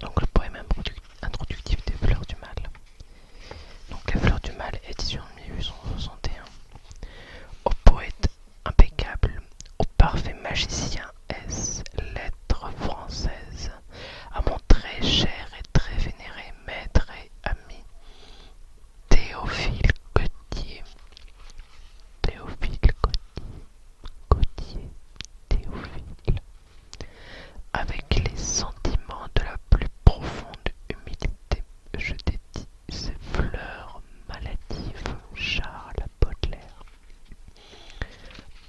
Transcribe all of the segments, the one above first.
Donc le poème introductif des Fleurs du Mal. Donc les Fleurs du Mal, édition de 1861. Au poète impeccable, au parfait magicien, est-ce lettre française, à mon très cher et très vénéré maître et ami, Théophile Gautier. Théophile Gautier, Théophile, avec les sentiments de la plus profonde humilité, je dédie ces fleurs maladives, Charles Baudelaire.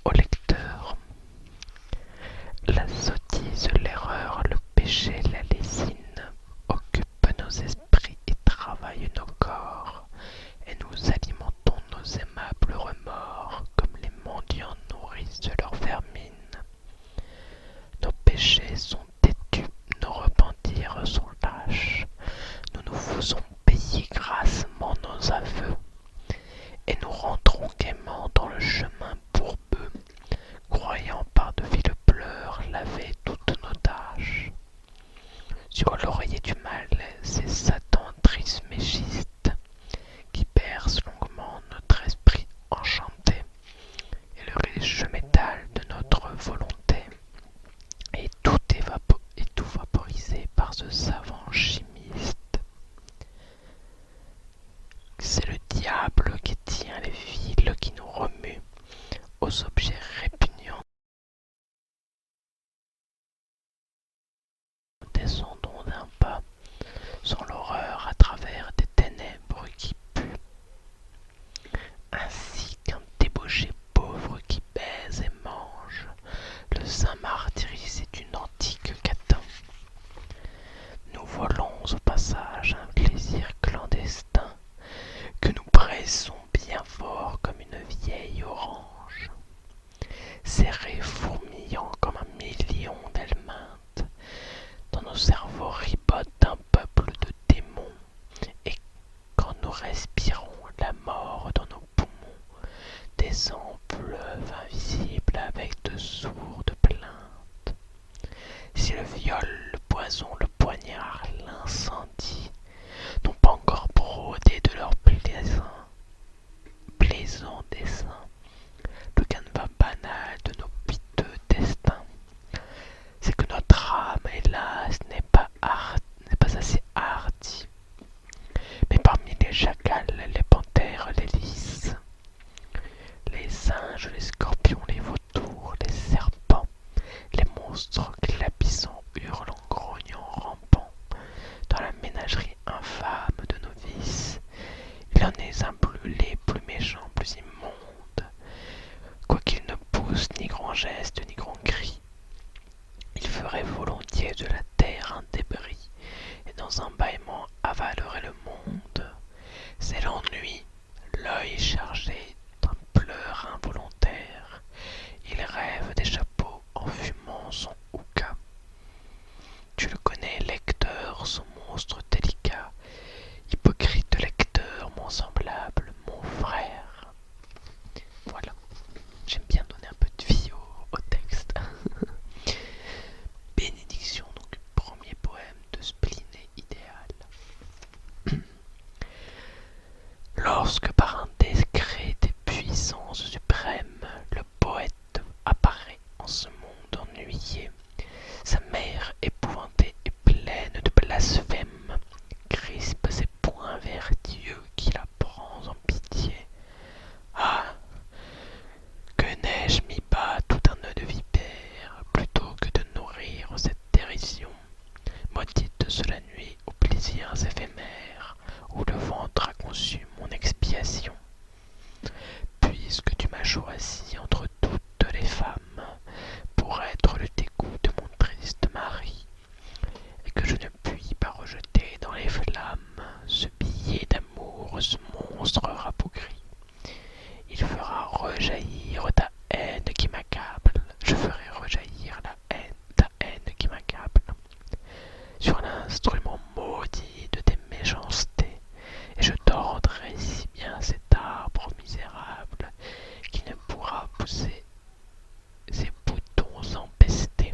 Au lecteur, la sottise, l'erreur, le péché, la lésine occupent nos esprits et travaillent nos corps, et nous alimentons nos aimables remords comme les mendiants nourrissent leur vermine. Nos péchés sont têtus, nos repentirs sont lâches, nous nous faisons payer grassement nos aveux, et nous rentrons gaiement dans le chemin bourbeux, croyant par de viles pleurs laver toutes nos tâches. Sur l'oreiller du mal, c'est Satan trismégiste qui perce longuement notre esprit enchanté et le riche métal de notre volonté, et tout vaporisé par ce savant chimiste. C'est le diable qui tient les fils qui nous remuent aux objets répugnants. Descendons d'un pas sans l'horreur à travers des ténèbres qui puent, ainsi qu'un débauché pauvre qui baise et mange le sein martyrisé d'une antique catin. Nous volons au passage un plaisir clandestin que nous pressons bien fort comme une vieille orange, serré fourmillant comme un million d'helminthes. Dans nos cerveaux ribote un peuple de démons, et quand nous respirons la mort dans nos poumons, des sangs pleuvent invisibles avec de sourdes plaintes. Si le viol, le poison, le poignard, l'incendie n'ont pas encore brodé de leurs plaisants dessins le canevas banal de nos piteux destins, c'est que notre âme, hélas, n'est pas assez hardie. Mais parmi les chacals, les panthères, les lys, les singes, les scorpions, les vautours, les serpents, les monstres glapissants, hurlant, grognant, rampant, dans la ménagerie infâme de nos vices, il en est un plus laid, plus méchant, plus immonde, quoiqu'il ne pousse ni grand geste ni grand cri. Il ferait volontiers de la terre un débris, et dans un bâillement avalerait le monde. C'est l'ennui, l'œil chargé d'un pleur involontaire. Il rêve des chapeaux en fumant son hookah. Tu le connais, lecteur, ce monstre délicat, hypocrite lecteur, mon semblable, mon frère. Voilà, j'aime bien donner un peu de vie au texte. Bénédiction, donc premier poème de Spliné idéal. Lorsque par un décret des puissances suprêmes, le poète apparaît en ce monde ennuyé, sa mère épouvantée et pleine de blasphème crispe ses poings vers Dieu qui la prend en pitié. Ah, que n'ai-je mis bas tout un nœud de vipère, plutôt que de nourrir cette dérision, maudite la nuit aux plaisirs éphémères, où le ventre a conçu mon expiation. Puisque tu m'as choisi entre toutes les femmes, pour être le dégoût de mon triste mari, et que je ne puis pas rejeter dans les flammes ce billet d'amour, ce monstre rabougri, il fera rejaillir ta haine qui m'accable. Je ferai rejaillir ta haine qui m'accable sur l'instrument maudit de tes méchancetés, et je tordrai si bien cet arbre misérable qui ne pourra pousser ses boutons empestés.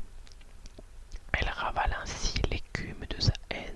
Elle ravale ainsi l'écume de sa haine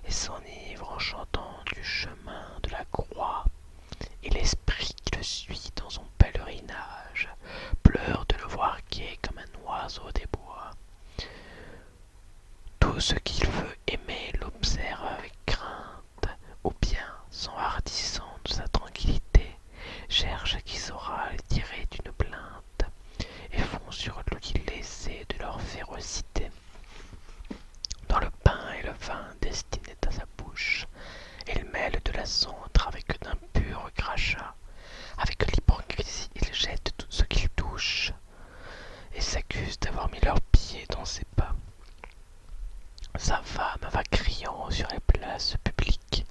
et s'enivre en chantant du chemin de la croix. Et l'esprit qui le suit dans son pèlerinage pleure de le voir gai comme un oiseau des bois. Tout ce qu'il veut aimer l'observe avec crainte, ou bien, s'enhardissant de sa tranquillité, cherche qui saura les tirer d'une plainte, et font sur lui l'essai de leur férocité. Dans le pain et le vin destinés à sa bouche, il mêle de la cendre avec d'impurs crachats. Avec l'hypocrisie, il jette tout ce qu'il touche, et s'accuse d'avoir mis leurs pieds dans ses pas. Sa femme va criant sur les places publiques.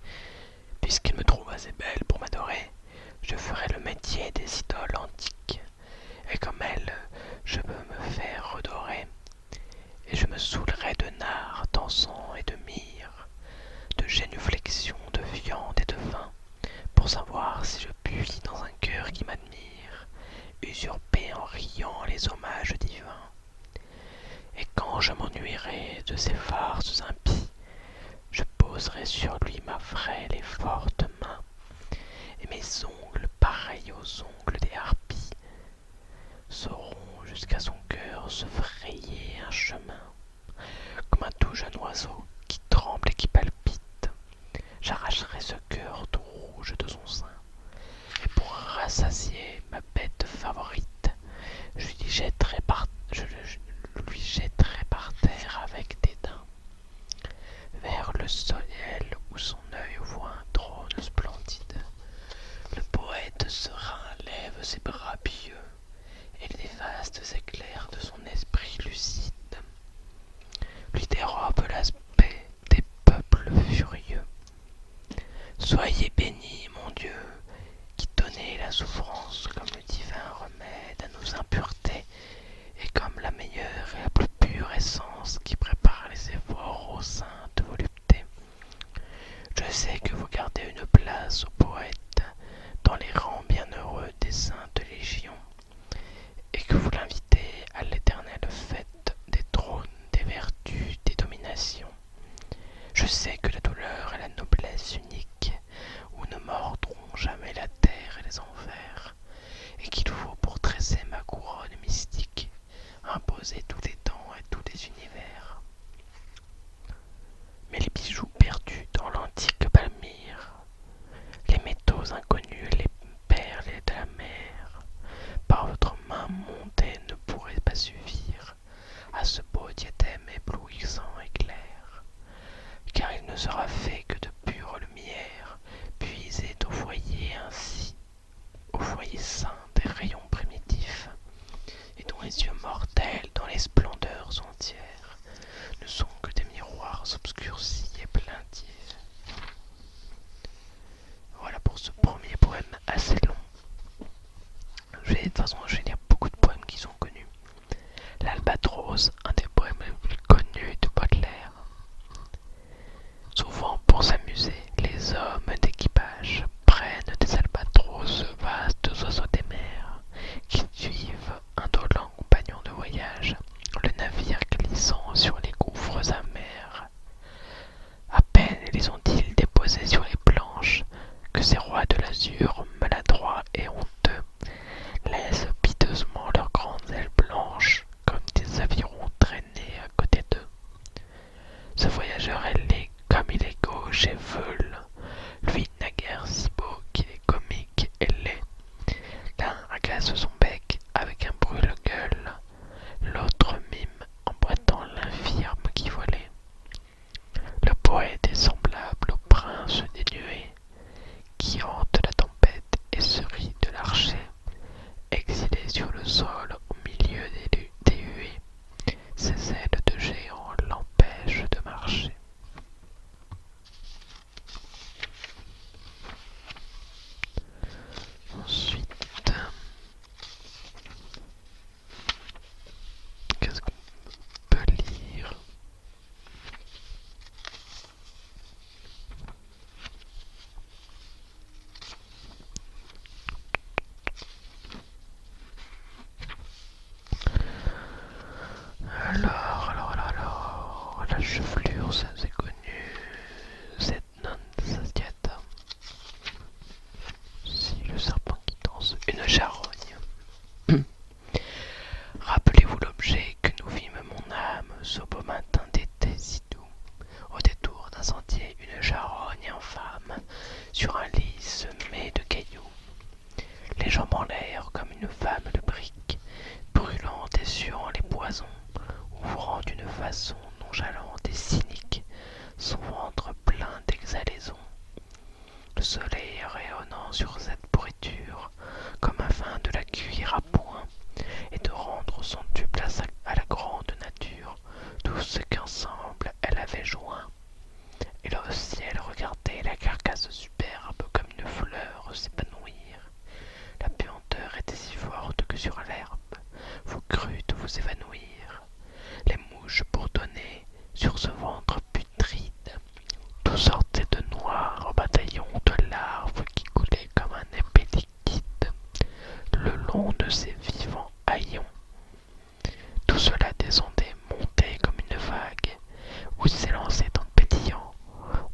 Puisqu'il me trouve assez belle pour m'adorer, je ferai le métier des idoles antiques. Et comme elle, je peux me faire redorer. Et je me saoulerai de nard, d'encens et de myrrhe, de génuflexion, de viande et de vin, pour savoir si je puis dans un cœur qui m'admire, usurper en riant les hommages divins. Et quand je m'ennuierai de ces farces impies, je poserai sur lui ma frêle et forte main, et mes ongles, pareils aux ongles des harpies, sauront jusqu'à son cœur se frayer un chemin. Comme un tout jeune oiseau qui tremble et qui palpite, j'arracherai ce cœur tout rouge de son sein, et pour rassasier ma bête favorite, je lui jetterai par terre avec dédain, vers le ciel où son œil voit un trône splendide. Le poète serein lève ses bras pieux, et les vastes éclairs de son esprit lucide lui dérobent l'aspect des peuples furieux. Soyez bénis, mon Dieu, qui donnez la souffrance comme le divin remède à nos impuretés, et comme la meilleure et la plus pure essence qui prépare les efforts aux saintes voluptés. Je sais que vous gardez une place au poète dans les rangs bienheureux des saintes légions, et que vous l'invitez à l'éternelle fête des trônes, des vertus, des dominations. Je sais que la douleur et la noblesse unique, où ne mordront jamais la terre et les enfers, et qu'il faut pour tresser ma couronne mystique, imposer tous les temps et tous les univers. Mais les bijoux perdus dans l'antique Palmyre, les métaux inconnus, les perles de la mer, par votre main montée ne pourraient pas suffire à ce beau diadème éblouissant et clair, car il ne sera fait que de pure lumière, puisée au foyer ainsi, Et le ciel regardait la carcasse superbe comme une fleur s'épanouir. La puanteur était si forte que sur l'herbe, vous crûtes vous évanouir. Les mouches bourdonnaient sur ce ventre putride. Tout sortait de noir bataillon de larves qui coulaient comme un épais liquide le long de ces vivants haillons. Tout cela descendait, montait comme une vague, ou s'élançait en pétillant.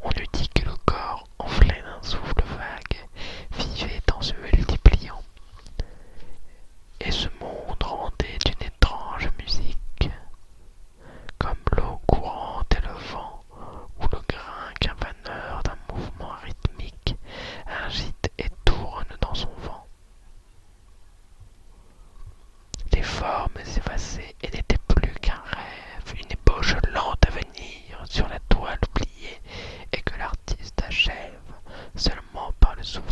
On eût dit que le corps, enflé d'un souffle vague, vivait en se multipliant. Et ce monde rendait d'une étrange musique, comme l'eau courante et le vent, ou le grain qu'un vanneur d'un mouvement rythmique agite et tourne dans son vent. Les formes s'effaçaient et n'étaient plus qu'un rêve, une ébauche lente à venir sur la toile pliée et que l'artiste achève seulement par le souvenir.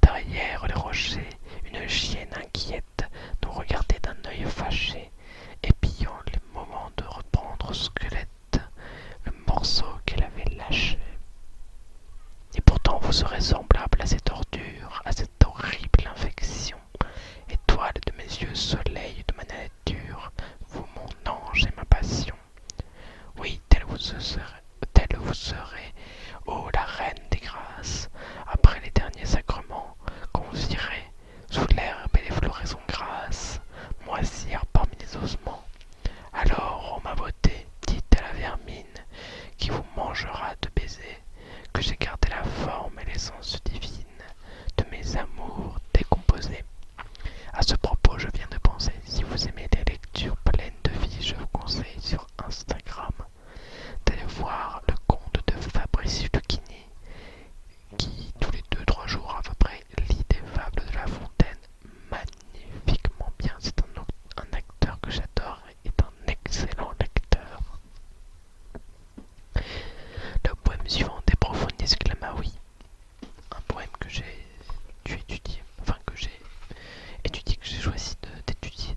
Derrière les rochers, une chienne inquiète nous regardait d'un œil fâché, épiant les moments de reprendre au squelette le morceau qu'elle avait lâché. Et pourtant vous serez semblable à cette ordure, à cette horrible infection, étoile de mes yeux, soleil de ma nature, vous mon ange et ma passion. Oui, telle vous serez, ô la reine des grâces, après les derniers sacrements, qu'on vous irait, sous l'herbe et les floraisons grasses, moisir parmi les ossements. Alors, ô ma beauté, dites à la vermine, qui vous mangera de baisers, que j'ai gardé la forme et l'essence divine de mes amours décomposés. À ce propos, je viens de penser, si vous aimez les lectures pleines de vie, je vous conseille sur Instagram d'aller voir le compte de Fabrice Lucchini, qui, tous les 2-3 jours à peu près, lit des fables de La Fontaine magnifiquement bien. C'est un acteur que j'adore et est un excellent lecteur. Le poème suivant est Profundis Clamavi, un poème que j'ai dû étudier, enfin que j'ai étudié, que j'ai choisi d'étudier,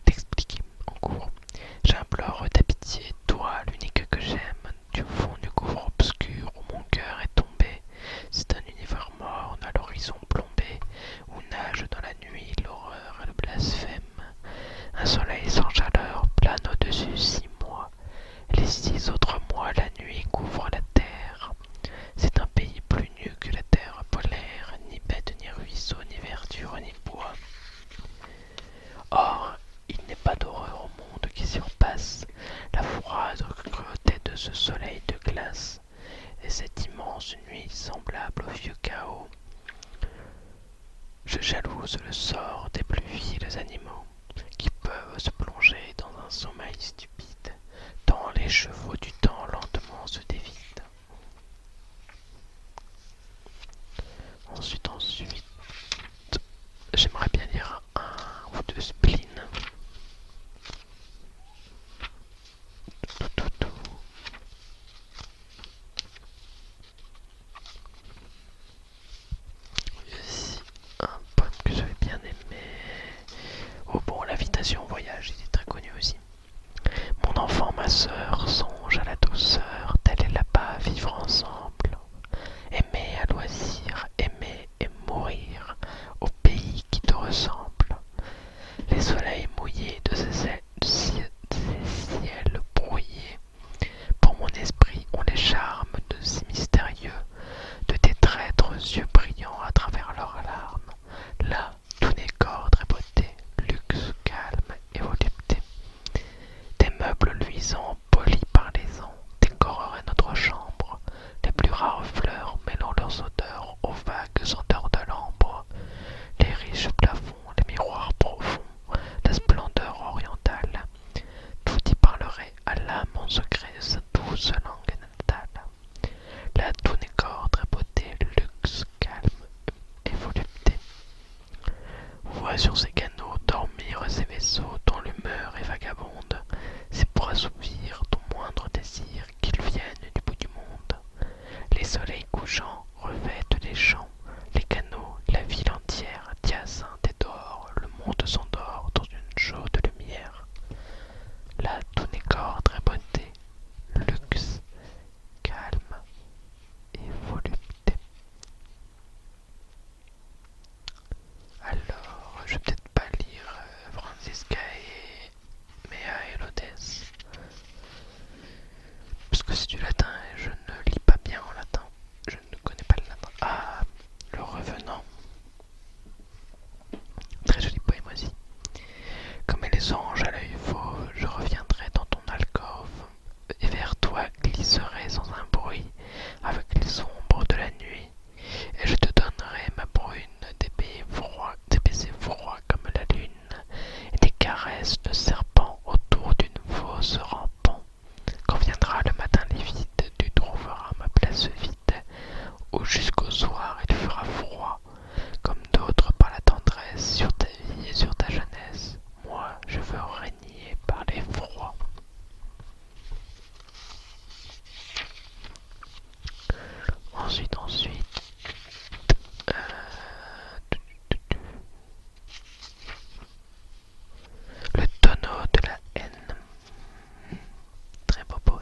d'expliquer en cours. J'implore ta pitié, toi, l'unique que j'aime, du fond du gouffre obscur où mon cœur est tombé. C'est un univers morne à l'horizon plombé, où nage dans la nuit l'horreur et le blasphème. Un soleil sans chaleur plane au-dessus 6 mois. Les 6 autres mois, la nuit couvre la terre. C'est un pays plus nu que la terre polaire, ni bête, ni ruisseau, ni verdure, ni bois. Or, il n'est pas d'horreur au monde qui surpasse la froide cruauté de ce soleil de glace et cette immense nuit semblable au vieux chaos. Je jalouse le sort des plus vils animaux qui peuvent se plonger dans un sommeil stupide, tant les chevaux du temps lentement se dévident. Ensuite, j'aimerais bien lire un ou deux spleen. Ici, un poème que j'avais bien aimé. Oh bon, l'invitation au voyage, il est très connu aussi. Mon enfant, ma sœur, songe à la se rampant. Quand viendra le matin livide, tu trouveras ma place vide, où jusqu'au soir il fera froid, comme d'autres par la tendresse sur ta vie et sur ta jeunesse. Moi, je veux régner par l'effroi. Ensuite, le tonneau de la haine. Très beau poème.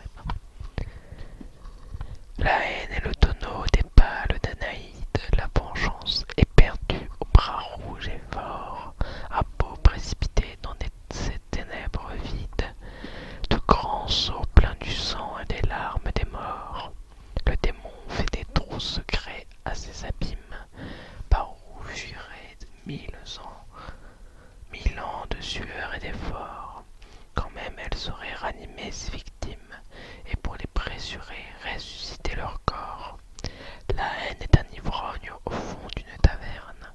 La haine est le tonneau des pâles d'Anaïde, la vengeance est perdue au bras rouge et fort, à beau précipiter dans ces ténèbres vides, de grands seaux pleins du sang et des larmes des morts. Le démon fait des trous secrets à ses abîmes, par où fuiraient 1000 ans de sueur et d'efforts. Quand même elle saurait ranimer ses victimes, et pour les pressurer, ressusciter leur corps. La haine est un ivrogne au fond d'une taverne,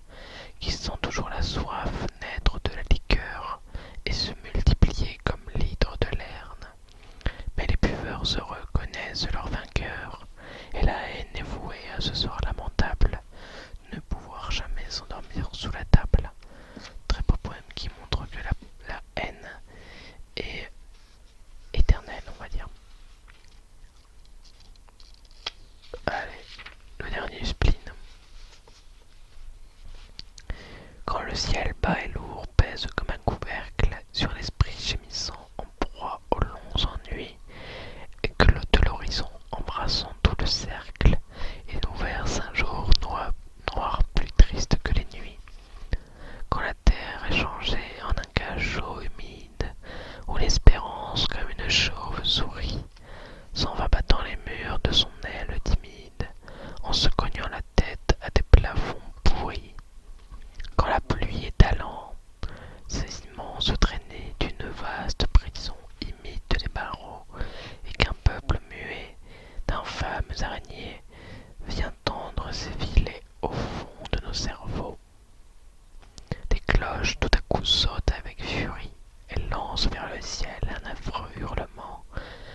qui sent toujours la soif naître de la liqueur, et se multiplier comme l'hydre de Lerne. Mais les buveurs heureux connaissent leur vainqueur, et la haine est vouée à ce sort lamentable, ne pouvoir jamais s'endormir sous la table. Très beau poème qui montre que la haine est éternelle, on va dire. Allez, le dernier spleen. Quand le ciel bas et lourd pèse comme un couvercle sur l'esprit gémissant en proie aux longs ennuis, et que de l'horizon embrassant tout le cercle, il nous verse un jour noir plus triste que les nuits. Quand la terre est changée en un cachot humide, où l'espérance comme une chauve-souris s'en va battant les murs de son aile timide, en se cognant la tête à des plafonds pourris. Quand la pluie est talent, ces immenses traînées d'une vaste prison imitent les barreaux, et qu'un peuple muet d'infâmes araignées vient tendre ses filets au fond de nos cerveaux. Des cloches tout à coup sautent avec furie et lancent vers le ciel un affreux hurlement,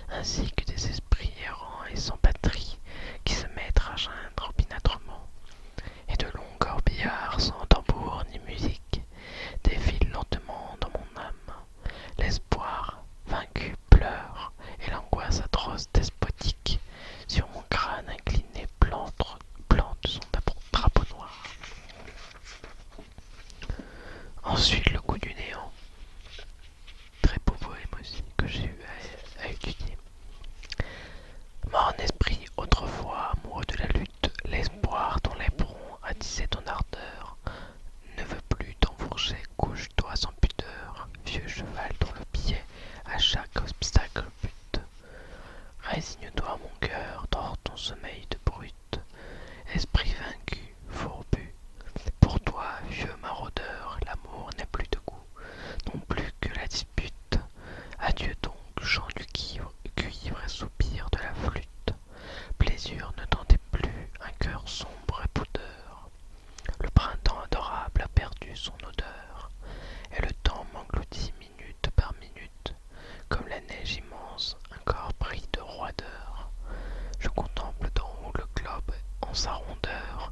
ainsi que des esprits errants et sans patrie qui se mettent à geindre opiniâtrement. Et de longs corbillards sans tambour ni musique défilent lentement dans mon âme. L'espoir vaincu pleure, et l'angoisse atroce despotique sur mon crâne incliné plante son drapeau noir. Ensuite le coup du néant. Très beau poème aussi que j'ai eu à étudier. Morne esprit, autrefois amoureux de la lutte, l'espoir dont l'éperon attisait ton ardeur ne veut plus t'enfourcher, couche-toi sans pudeur, vieux cheval dont le pied à chaque obstacle bute. Résigne-toi mon cœur, dors ton sommeil de brute, esprit vaincu, fourbu. Pour toi, vieux maraudeur, l'amour n'a plus de goût, non plus que la dispute. Adieu donc, chant du cuivre et soupir de la flûte. Plaisir ne tendait plus un cœur sombre et poudeur. Le printemps adorable a perdu son odeur, et le temps m'engloutit minute par minute, comme la neige immense, un corps pris de roideur. Je contemple d'en haut le globe en sa rondeur,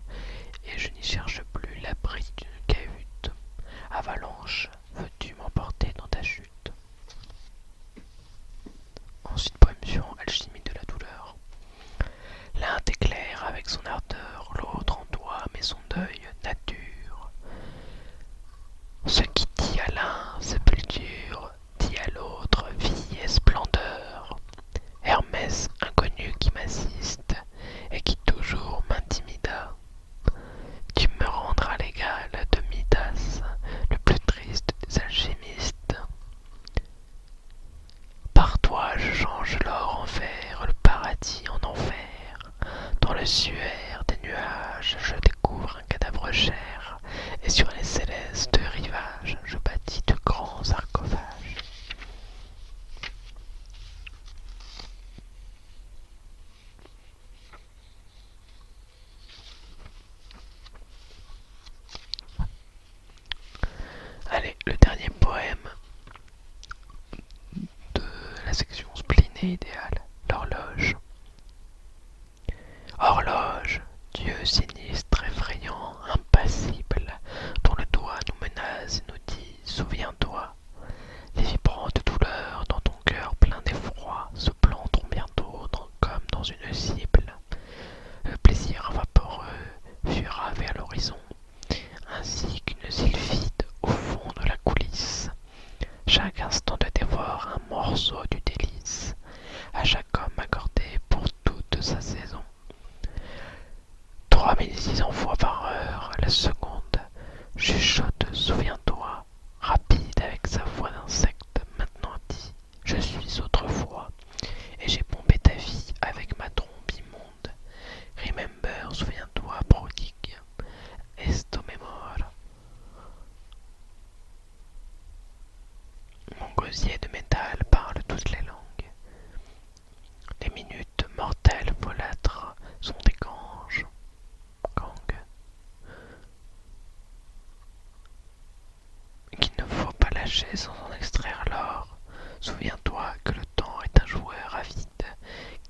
et je n'y cherche plus l'abri d'une cahute. Avalanche, veux-tu m'emporter dans ta chute? Ensuite, poème suivant, alchimie de la douleur. L'un t'éclaire avec son ardeur, l'autre endoie mais son deuil nature. Ce qui dit à l'un sépulture, dit à l'autre vie et splendeur. Hermès inconnu qui m'assiste et qui toujours m'intimida. Tu me rendras l'égal de Midas, le plus triste des alchimistes. Par toi je change l'or en fer, le paradis en enfer. Dans le suaire des nuages, je découvre un cadavre cher, et sur les célestes rivages, je bâtis de grands sarcophages. Allez, le dernier poème de la section spleen et idéale, l'horloge. Horloge, Dieu sinistre, effrayant, impassible, dont le doigt nous menace et nous dit: souviens-toi. Les vibrantes douleurs dans ton cœur plein d'effroi se planteront bientôt comme dans une cible. Le plaisir vaporeux fuira vers l'horizon, ainsi qu'une sylphide au fond de la coulisse. Chaque instant te dévore un morceau du délice, à chaque homme accordé pour toute sa saison. 3600 fois par heure, la seconde, chuchote, souviens-toi, rapide avec sa voix d'insecte, maintenant dit: je suis autrefois, et j'ai pompé ta vie avec ma trompe immonde. Remember, souviens-toi, prodigue, esto memor. Mon gosier de métal parle toutes les langues. Les minutes mortelles folâtres sont des ganges. Qu'il ne faut pas lâcher sans en extraire l'or. Souviens-toi que le temps est un joueur avide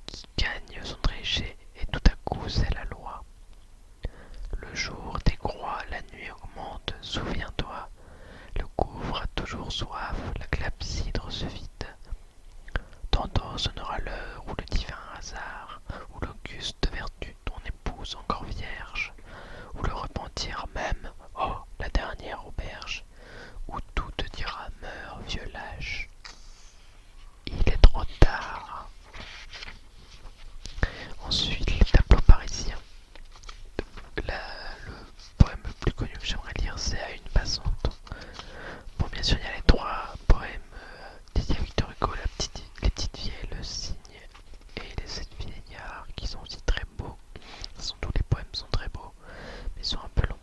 qui gagne son tréchet et tout à coup c'est la loi. Le jour décroît, la nuit augmente, souviens-toi. Le gouffre a toujours soif, la clepsydre se vide. Tantôt sonnera l'heure où le divin hasard, où l'auguste vertu ton épouse encore vierge, où le repentir même, oh, la dernière auberge, où tout te dira: meurs, vieux lâche. Il est trop tard. Ensuite, les tableaux parisiens. Le poème le plus connu que j'aimerais lire, c'est À une passante. Bon, bien sûr, il y a les trois poèmes d'Édith Victor Hugo, Les petites vieilles, Le cygne et Les sept vieillards, qui sont aussi très beaux. Tous les poèmes sont très beaux, mais ils sont un peu longs.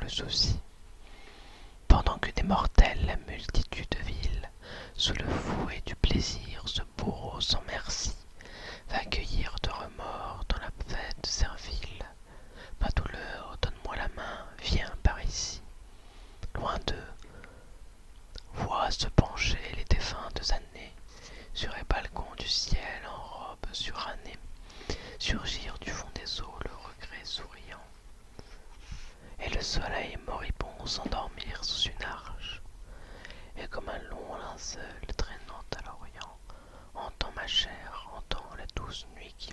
le souci. Pendant que des mortels, la multitude vile, sous le fouet du plaisir, ce bourreau sans merci, va cueillir de remords dans la fête servile. Ma douleur, donne-moi la main, viens par ici. Loin d'eux, vois se pencher les défuntes années, sur les balcons du ciel en robe surannée, surgir du fond des eaux le regret souriant, et le soleil moribond s'endormir sous une arche, et comme un long linceul traînant à l'orient, entends ma chair, entends la douce nuit qui